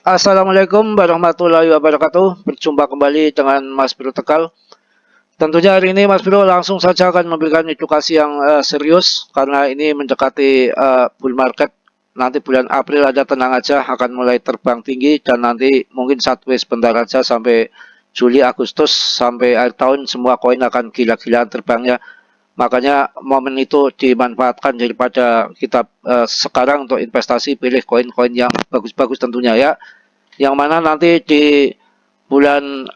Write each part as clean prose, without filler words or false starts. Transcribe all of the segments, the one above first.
Assalamualaikum warahmatullahi wabarakatuh. Berjumpa kembali dengan Mas Bro Tegal. Tentunya hari ini Mas Bro langsung saja akan memberikan edukasi yang serius karena ini mendekati bull market. Nanti bulan April aja tenang aja akan mulai terbang tinggi dan nanti mungkin sideways sebentar aja sampai Juli Agustus sampai akhir tahun semua koin akan gila-gilaan terbangnya. Makanya momen itu dimanfaatkan daripada kita sekarang untuk investasi pilih koin-koin yang bagus-bagus tentunya ya. Yang mana nanti di bulan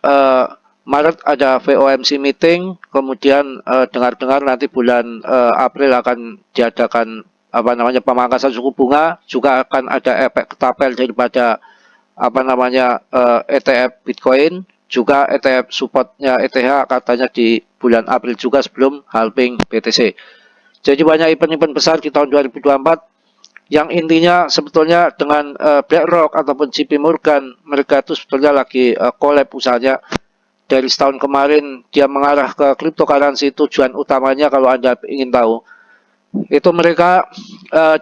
Maret ada FOMC meeting, kemudian dengar-dengar nanti bulan April akan diadakan apa namanya pemangkasan suku bunga, juga akan ada efek ketapel daripada apa namanya ETF Bitcoin, juga ETF supportnya ETH katanya di bulan April juga sebelum halving BTC. Jadi banyak event-event besar di tahun 2024 yang intinya sebetulnya dengan BlackRock ataupun JP Morgan, mereka itu sebetulnya lagi collab usahanya. Dari setahun kemarin dia mengarah ke cryptocurrency, tujuan utamanya kalau Anda ingin tahu itu mereka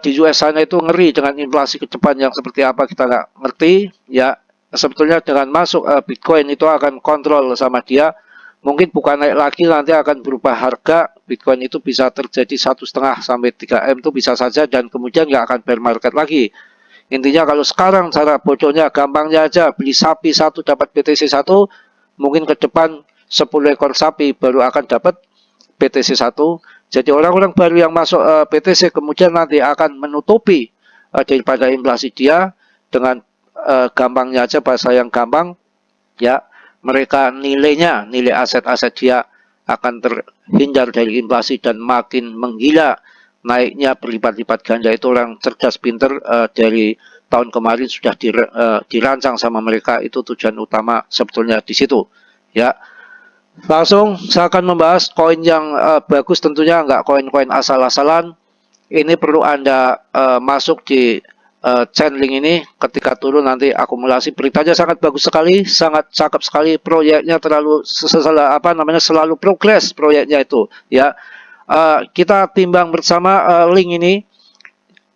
di US sana itu ngeri dengan inflasi ke depan yang seperti apa kita nggak ngerti ya. Sebetulnya dengan masuk Bitcoin itu akan kontrol sama dia, mungkin bukan naik lagi, nanti akan berubah harga. Bitcoin itu bisa terjadi 1,5 sampai 3 M itu bisa saja, dan kemudian nggak akan bear market lagi. Intinya kalau sekarang cara bodohnya gampangnya aja beli sapi satu dapat BTC satu, mungkin ke depan 10 ekor sapi baru akan dapat BTC satu. Jadi orang-orang baru yang masuk BTC kemudian nanti akan menutupi daripada inflasi dia dengan gampangnya aja, bahasa yang gampang ya, mereka nilai aset-aset dia akan terhindar dari inflasi dan makin menggila naiknya berlipat-lipat ganda. Itu orang cerdas pinter dari tahun kemarin sudah dirancang sama mereka, itu tujuan utama sebetulnya di situ ya. Langsung saya akan membahas koin yang bagus, tentunya nggak koin-koin asal-asalan. Ini perlu Anda masuk di Chainlink ini, ketika turun nanti akumulasi, beritanya sangat bagus sekali, sangat cakep sekali, proyeknya terlalu selalu progres proyeknya itu ya. Kita timbang bersama link ini.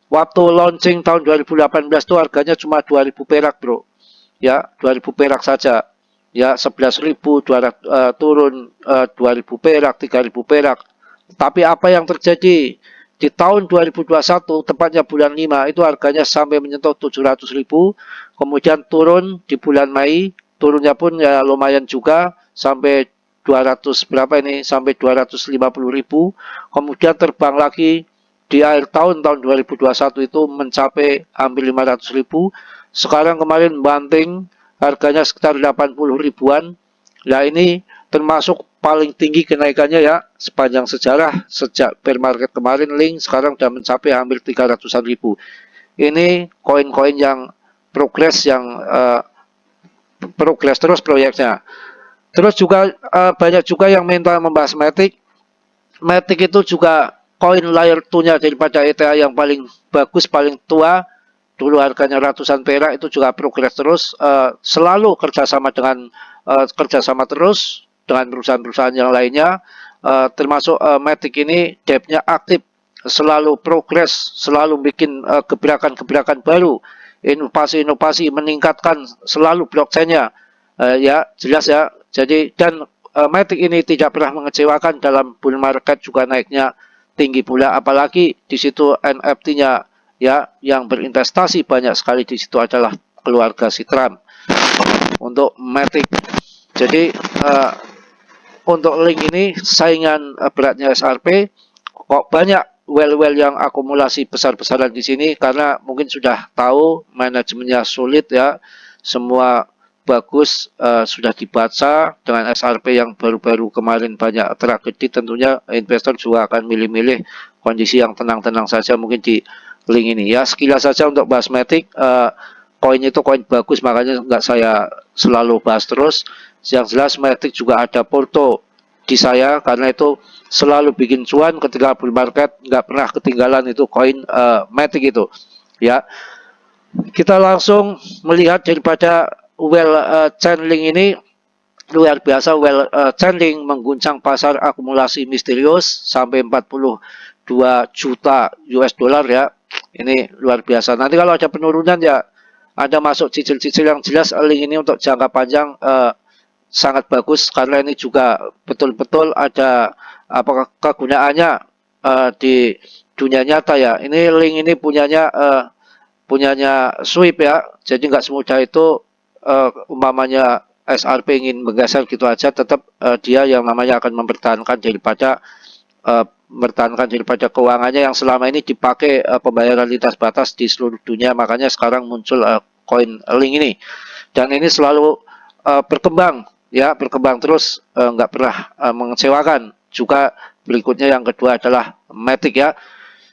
Waktu launching tahun 2018 itu harganya cuma 2000 perak bro ya, 2000 perak saja ya, 11.200 turun 2000 perak, 3000 perak. Tapi apa yang terjadi di tahun 2021 tepatnya bulan 5 itu harganya sampai menyentuh 700.000, kemudian turun di bulan Mei, turunnya pun ya lumayan juga sampai 200 berapa ini, sampai 250.000, kemudian terbang lagi di akhir tahun 2021 itu mencapai hampir 500.000. Sekarang kemarin banting harganya sekitar 80 ribuan. Nah ini termasuk paling tinggi kenaikannya ya sepanjang sejarah sejak bear market kemarin. Link sekarang sudah mencapai hampir 300-an ribu. Ini koin-koin yang progres, yang progres terus proyeknya. Terus juga banyak juga yang minta membahas Matic. Matic itu juga koin layer 2-nya daripada ETH yang paling bagus, paling tua. Dulu harganya ratusan perak, itu juga progres terus, selalu kerjasama terus dengan perusahaan-perusahaan yang lainnya, termasuk Matic ini depth-nya aktif, selalu progres, selalu bikin gebrakan-gebrakan baru, inovasi-inovasi, meningkatkan selalu blockchain-nya, ya jelas ya. Jadi dan Matic ini tidak pernah mengecewakan, dalam bull market juga naiknya tinggi pula, apalagi di situ NFT-nya ya yang berinvestasi banyak sekali di situ adalah keluarga si Trump untuk Matic. Jadi untuk link ini saingan beratnya SRP, kok banyak well yang akumulasi besar-besaran di sini karena mungkin sudah tahu manajemennya sulit ya, semua bagus, sudah dibaca. Dengan SRP yang baru-baru kemarin banyak tragedi, tentunya investor juga akan milih-milih kondisi yang tenang-tenang saja mungkin di link ini ya. Sekilas saja untuk bahas Matic, koin itu koin bagus, makanya nggak saya selalu bahas terus. Yang jelas Matic juga ada porto di saya karena itu selalu bikin cuan ketika bull market, nggak pernah ketinggalan itu koin Matic itu ya. Kita langsung melihat daripada Chainlink ini, luar biasa. Chainlink mengguncang pasar akumulasi misterius sampai 42 juta US dollar ya. Ini luar biasa. Nanti kalau ada penurunan ya Anda masuk cicil-cicil yang jelas, link ini untuk jangka panjang sangat bagus karena ini juga betul-betul ada apakah kegunaannya di dunia nyata ya. Ini link ini punyanya Swipe ya, jadi nggak semudah itu umpamanya SRP ingin menggeser gitu aja, tetap dia yang namanya akan mempertahankan daripada keuangannya yang selama ini dipakai pembayaran lintas batas di seluruh dunia. Makanya sekarang muncul koin link ini, dan ini selalu berkembang ya, berkembang terus, nggak pernah mengecewakan. Juga berikutnya yang kedua adalah Matic ya.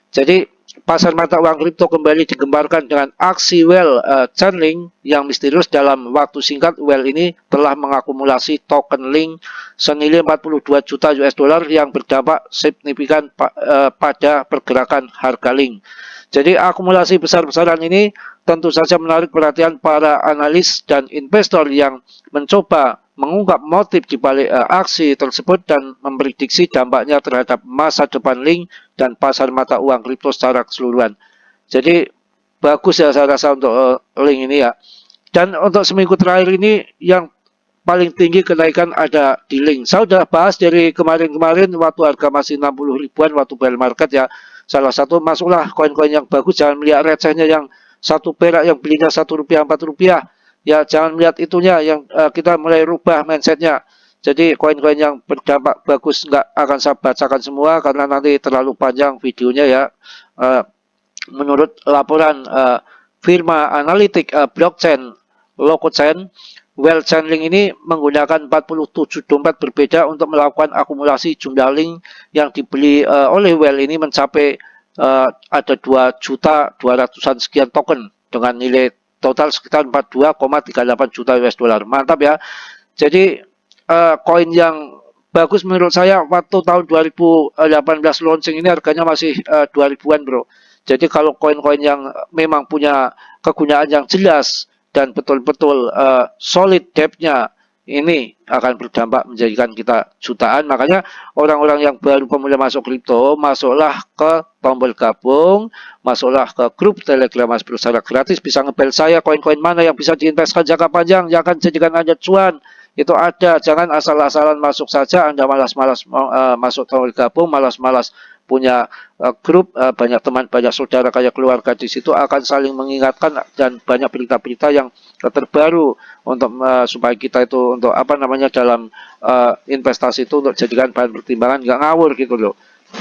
Jadi pasar mata uang kripto kembali digembarkan dengan aksi whale Chainlink yang misterius. Dalam waktu singkat, whale ini telah mengakumulasi token link senilai 42 juta US dollar yang berdampak signifikan pada pergerakan harga link. Jadi akumulasi besar-besaran ini tentu saja menarik perhatian para analis dan investor yang mencoba mengungkap motif di balik aksi tersebut dan memprediksi dampaknya terhadap masa depan link dan pasar mata uang kripto secara keseluruhan. Jadi bagus ya saya rasa untuk link ini ya. Dan untuk seminggu terakhir ini yang paling tinggi kenaikan ada di link. Saya sudah bahas dari kemarin-kemarin waktu harga masih 60 ribuan waktu bear market ya. Salah satu masuklah koin-koin yang bagus, jangan melihat recehnya yang satu perak yang belinya Rp1 Rp4 ya, jangan melihat itunya yang kita mulai rubah mindsetnya. Jadi koin-koin yang berdampak bagus nggak akan saya bacakan semua karena nanti terlalu panjang videonya ya. Menurut laporan firma analitik blockchain Locochain, whale Chainlink ini menggunakan 47 dompet berbeda untuk melakukan akumulasi jumlah link yang dibeli oleh whale ini mencapai ada 2.200.000-an sekian token dengan nilai total sekitar 42,38 juta US dollar. Mantap ya. Jadi koin yang bagus menurut saya waktu tahun 2018 launching ini harganya masih 2000-an bro. Jadi kalau koin-koin yang memang punya kegunaan yang jelas dan betul-betul solid depth-nya, ini akan berdampak menjadikan kita jutaan. Makanya orang-orang yang baru pemula masuk kripto, masuklah ke tombol gabung, masuklah ke grup Telegram Mas Bro secara gratis, bisa ngebel saya koin-koin mana yang bisa diinvestasikan jangka panjang, yang akan jadikan Anda cuan. Itu ada, jangan asal-asalan masuk saja. Anda malas-malas masuk tombol gabung, malas-malas punya grup, banyak teman, banyak saudara, kayak keluarga di situ akan saling mengingatkan dan banyak berita-berita yang terbaru untuk supaya kita itu untuk apa namanya dalam investasi itu untuk jadikan bahan pertimbangan, nggak ngawur gitu loh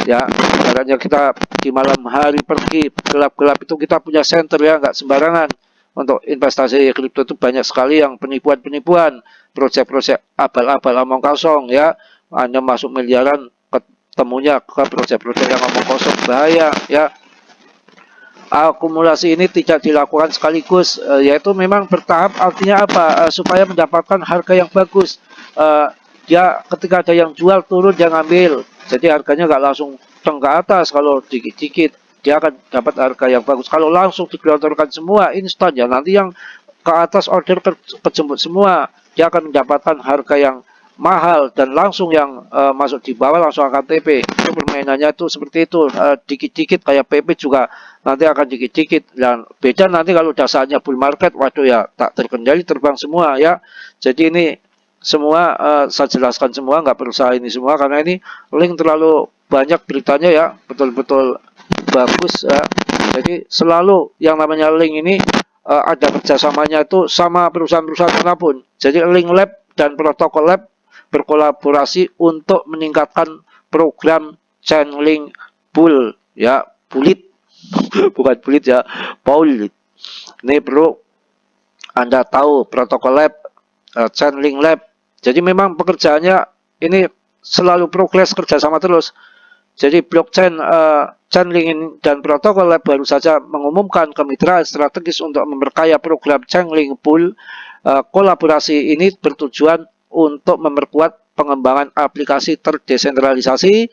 ya. Caranya kita di malam hari pergi gelap-gelap itu kita punya center ya, nggak sembarangan. Untuk investasi kripto itu banyak sekali yang penipuan-penipuan, proyek-proyek abal-abal omong kosong ya. Anda masuk miliaran temunya ke proyek-proyek yang ngomong kosong, bahaya ya. Akumulasi ini tidak dilakukan sekaligus, yaitu memang bertahap. Artinya apa? Supaya mendapatkan harga yang bagus. Dia ketika ada yang jual turun dia ngambil, jadi harganya nggak langsung teng ke atas. Kalau dikit-dikit dia akan dapat harga yang bagus. Kalau langsung digelontorkan semua instan ya, nanti yang ke atas order kejemput semua, dia akan mendapatkan harga yang mahal dan langsung yang masuk di bawah langsung akan TP. Itu permainannya itu seperti itu, dikit-dikit kayak PP juga nanti akan dikit-dikit. Dan beda nanti kalau dasarnya bull market, waduh ya tak terkendali, terbang semua ya. Jadi ini semua saya jelaskan semua, nggak perlu saya ini semua karena ini link terlalu banyak beritanya ya, betul-betul bagus ya. Jadi selalu yang namanya link ini ada kerjasamanya itu sama perusahaan-perusahaan manapun. Jadi link lab dan protokol lab berkolaborasi untuk meningkatkan program Chainlink Bull ya, bulit bukan bulit ya, Paulit. Ini perlu Anda tahu protokol lab, Chainlink Lab. Jadi memang pekerjaannya ini selalu progres, kerjasama terus. Jadi blockchain Chainlink dan protokol lab baru saja mengumumkan kemitraan strategis untuk memperkaya program Chainlink Bull. Kolaborasi ini bertujuan untuk memperkuat pengembangan aplikasi terdesentralisasi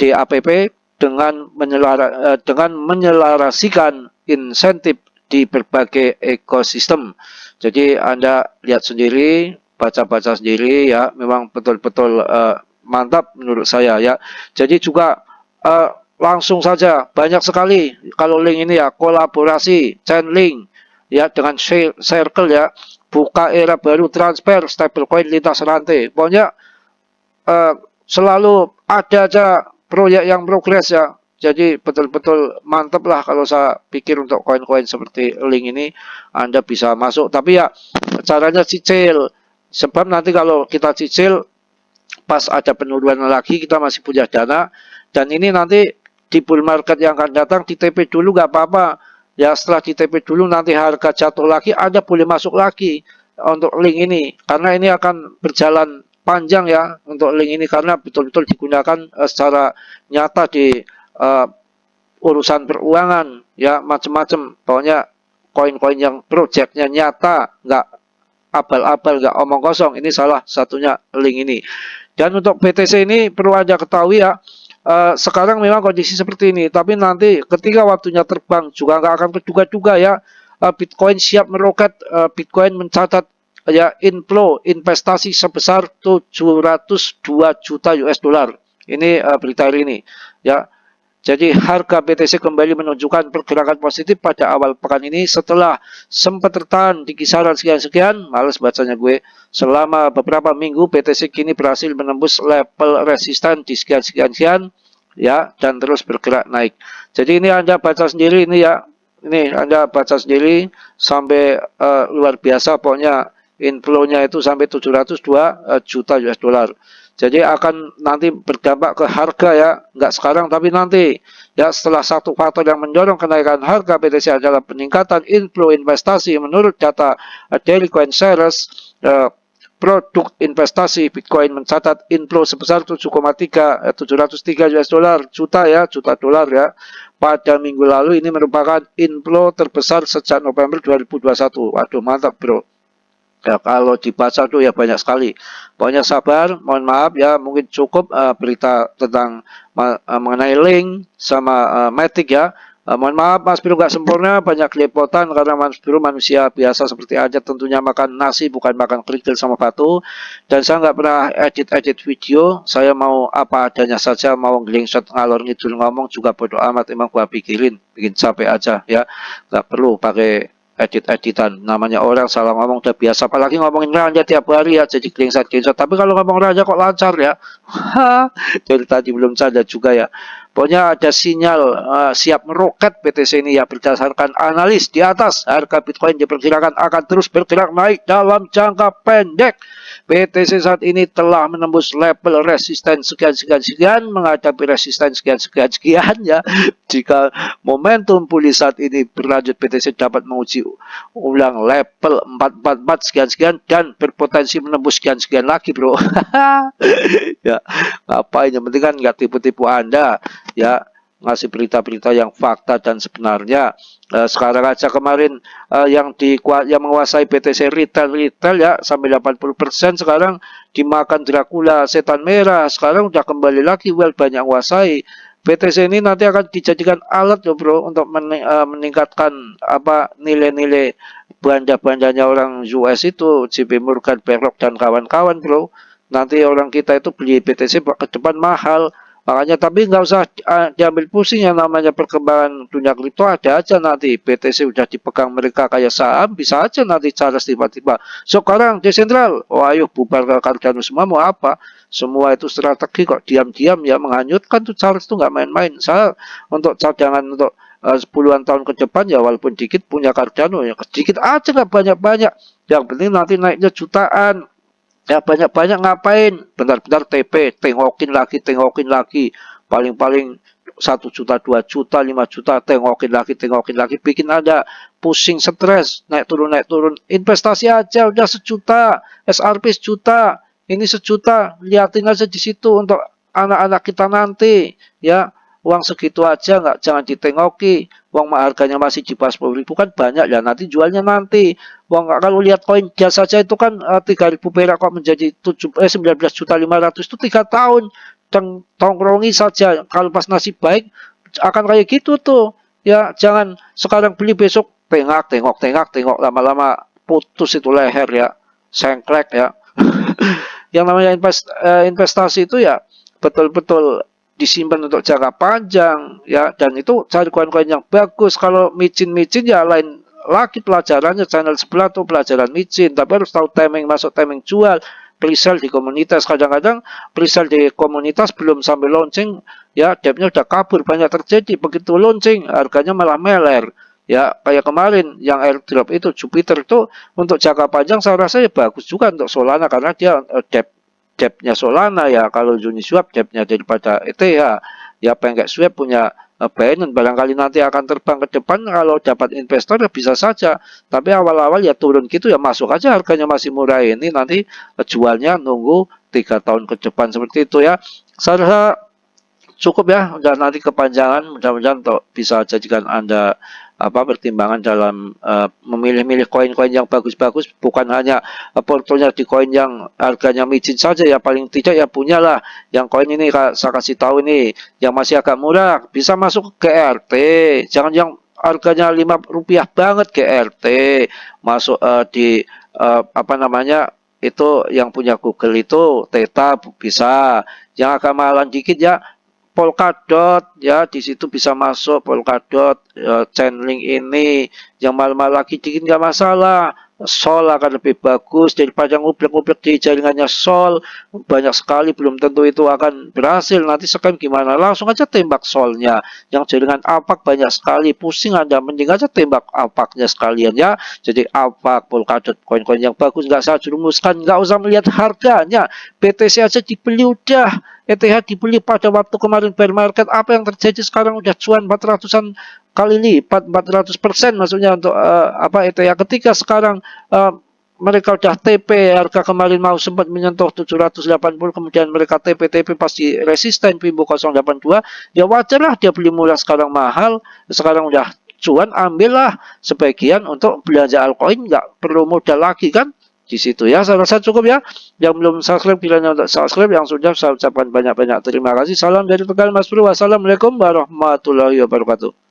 DAPP dengan menyelarasikan insentif di berbagai ekosistem. Jadi Anda lihat sendiri, baca-baca sendiri ya, memang betul-betul mantap menurut saya ya. Jadi juga langsung saja banyak sekali kalau link ini ya, kolaborasi Chainlink ya dengan circle ya, buka era baru transfer stablecoin lintas rantai. Pokoknya selalu ada aja proyek yang progres ya. Jadi betul-betul mantep lah kalau saya pikir untuk koin-koin seperti Link ini Anda bisa masuk. Tapi ya caranya cicil. Sebab nanti kalau kita cicil pas ada penurunan lagi kita masih punya dana. Dan ini nanti di bull market yang akan datang di TP dulu nggak apa-apa. Ya setelah di TP dulu nanti harga jatuh lagi Anda boleh masuk lagi untuk Link ini. Karena ini akan berjalan panjang ya untuk Link ini karena betul-betul digunakan secara nyata di urusan peruangan ya macam-macam. Pokoknya koin-koin yang proyeknya nyata, nggak abal-abal, nggak omong kosong. Ini salah satunya Link ini. Dan untuk BTC ini perlu Anda ketahui ya, sekarang memang kondisi seperti ini, tapi nanti ketika waktunya terbang juga nggak akan keduga-duga ya. Bitcoin siap meroket, Bitcoin mencatat ya inflow investasi sebesar 702 juta US dollar. Ini berita hari ini ya. Jadi harga BTC kembali menunjukkan pergerakan positif pada awal pekan ini setelah sempat tertahan di kisaran sekian-sekian. Males bacanya gue. Selama beberapa minggu BTC kini berhasil menembus level resisten di sekian-sekian ya dan terus bergerak naik. Jadi ini Anda baca sendiri ini ya. Ini Anda baca sendiri sampai luar biasa pokoknya inflow-nya itu sampai 702 juta US dollar. Jadi akan nanti berdampak ke harga ya, nggak sekarang tapi nanti. Ya setelah satu faktor yang mendorong kenaikan harga BTC adalah peningkatan inflow investasi menurut data Daily Coin Shares, produk investasi Bitcoin mencatat inflow sebesar 703 US dollar juta dolar ya. Pada minggu lalu ini merupakan inflow terbesar sejak November 2021. Waduh mantap bro. Ya, kalau dibaca tuh ya banyak sekali. Pokoknya sabar, mohon maaf ya, mungkin cukup berita tentang mengenai Link sama Matic ya. Mohon maaf Mas Bro nggak sempurna, banyak kelepotan karena Mas Bro manusia biasa seperti aja tentunya makan nasi bukan makan kerikil sama batu. Dan saya nggak pernah edit video, saya mau apa adanya saja, mau ngelingshot ngalor ngidul ngomong juga bodo amat, emang gua pikirin, bikin capek aja ya. Nggak perlu pakai edit-editan, namanya orang salah ngomong udah biasa, apalagi ngomongin raja tiap hari ya jadi screenshot. Tapi kalau ngomong raja kok lancar ya. Dari tadi belum sadar juga ya. Pokoknya ada sinyal siap meroket BTC ini ya berdasarkan analis di atas. Harga Bitcoin diperkirakan akan terus bergerak naik dalam jangka pendek. BTC saat ini telah menembus level resisten sekian menghadapi resisten sekian ya. Jika momentum pulih saat ini berlanjut, BTC dapat menguji ulang level 444 sekian dan berpotensi menembus sekian lagi bro. Ya ngapain, yang penting kan nggak tipu-tipu Anda ya, ngasih berita-berita yang fakta dan sebenarnya. Sekarang aja kemarin yang menguasai BTC retail ya sampai 80%, sekarang dimakan Dracula setan merah, sekarang udah kembali lagi banyak menguasai. BTC ini nanti akan dijadikan alat loh bro untuk meningkatkan apa nilai-nilai belanja-belanjanya orang US itu, JP Morgan, BlackRock dan kawan-kawan bro. Nanti orang kita itu beli BTC ke depan mahal. Makanya tapi nggak usah diambil pusing, yang namanya perkembangan dunia kripto ada aja nanti. BTC udah dipegang mereka kayak saham, bisa aja nanti Charles tiba-tiba. Sekarang desentral, oh ayo bubar ke Cardano semua, mau apa? Semua itu strategi kok, diam-diam ya menghanyutkan tuh Charles tuh nggak main-main. Saya untuk cadangan untuk puluhan tahun ke depan ya walaupun dikit punya Cardano ya sedikit aja nggak banyak-banyak. Yang penting nanti naiknya jutaan. Ya banyak-banyak ngapain? Bentar-bentar TP, tengokin lagi. Paling-paling 1 juta, 2 juta, 5 juta, tengokin lagi. Bikin ada pusing, stres, naik turun. Investasi aja udah sejuta, SRP sejuta, ini sejuta. Liatin aja di situ untuk anak-anak kita nanti. Ya, uang segitu aja jangan ditengoki. Uang harganya masih di bawah 10.000 kan banyak ya, nanti jualnya nanti. Uang kalau lihat koin gas saja itu kan 3.000 perak kok menjadi 19.500.000 itu 3 tahun. Dan tongkrongi saja, kalau pas nasib baik akan kayak gitu tuh. Ya jangan sekarang beli besok tengok lama-lama putus itu leher ya, sengklek ya. Yang namanya investasi itu ya betul-betul disimpan untuk jangka panjang ya, dan itu cari koin-koin yang bagus. Kalau micin ya lain lagi pelajarannya channel sebelah tuh pelajaran micin, tapi harus tahu timing masuk, timing jual, presale di komunitas. Kadang-kadang presale di komunitas belum sampai launching ya depnya udah kabur, banyak terjadi. Begitu launching harganya malah meler. Ya, kayak kemarin yang airdrop itu Jupiter itu untuk jangka panjang saya rasa ya bagus juga untuk Solana karena dia depth-nya Solana ya. Kalau Uniswap depth-nya daripada ETH ya PancakeSwap punya Binance barangkali nanti akan terbang ke depan kalau dapat investor ya bisa saja, tapi awal-awal ya turun gitu ya masuk aja, harganya masih murah ini nanti jualnya nunggu 3 tahun ke depan seperti itu ya. Saya rasa cukup ya, dan nanti kepanjangan mudah-mudahan bisa jadikan Anda pertimbangan dalam memilih-milih koin-koin yang bagus-bagus, bukan hanya portonya di koin yang harganya micin saja ya, paling tidak ya punyalah yang koin ini saya kasih tahu ini yang masih agak murah bisa masuk ke RT, jangan yang harganya Rp5 banget ke RT masuk di apa namanya itu yang punya Google itu Theta bisa, yang agak mahalan dikit ya Polkadot ya, di situ bisa masuk Polkadot, Chainlink ini yang mahal-mahal lagi dikit nggak masalah. Sol akan lebih bagus daripada ngublek-ngublek di jaringannya Sol, banyak sekali belum tentu itu akan berhasil. Nanti scam gimana, langsung aja tembak Solnya, yang jaringan Apak banyak sekali, pusing Anda, mending aja tembak Apaknya sekalian ya. Jadi Apak, Polkadot, koin-koin yang bagus nggak saya jerumuskan, nggak usah melihat harganya, BTC aja dibeli udah, ETH dibeli pada waktu kemarin bear market, apa yang terjadi sekarang udah cuan 400-an kali lipat, 400% maksudnya untuk ETH ketika sekarang mereka udah TP, harga kemarin mau sempat menyentuh 780, kemudian mereka TP pasti resisten Pimbo 082, ya wajar lah dia beli murah sekarang mahal, sekarang udah cuan, ambillah sebagian untuk belanja altcoin, nggak perlu modal lagi kan di situ ya. Saya rasa cukup ya. Yang belum subscribe kiranya untuk subscribe, yang sudah saya ucapkan banyak-banyak terima kasih. Salam dari Tegal Mas Bro. Wassalamualaikum warahmatullahi wabarakatuh.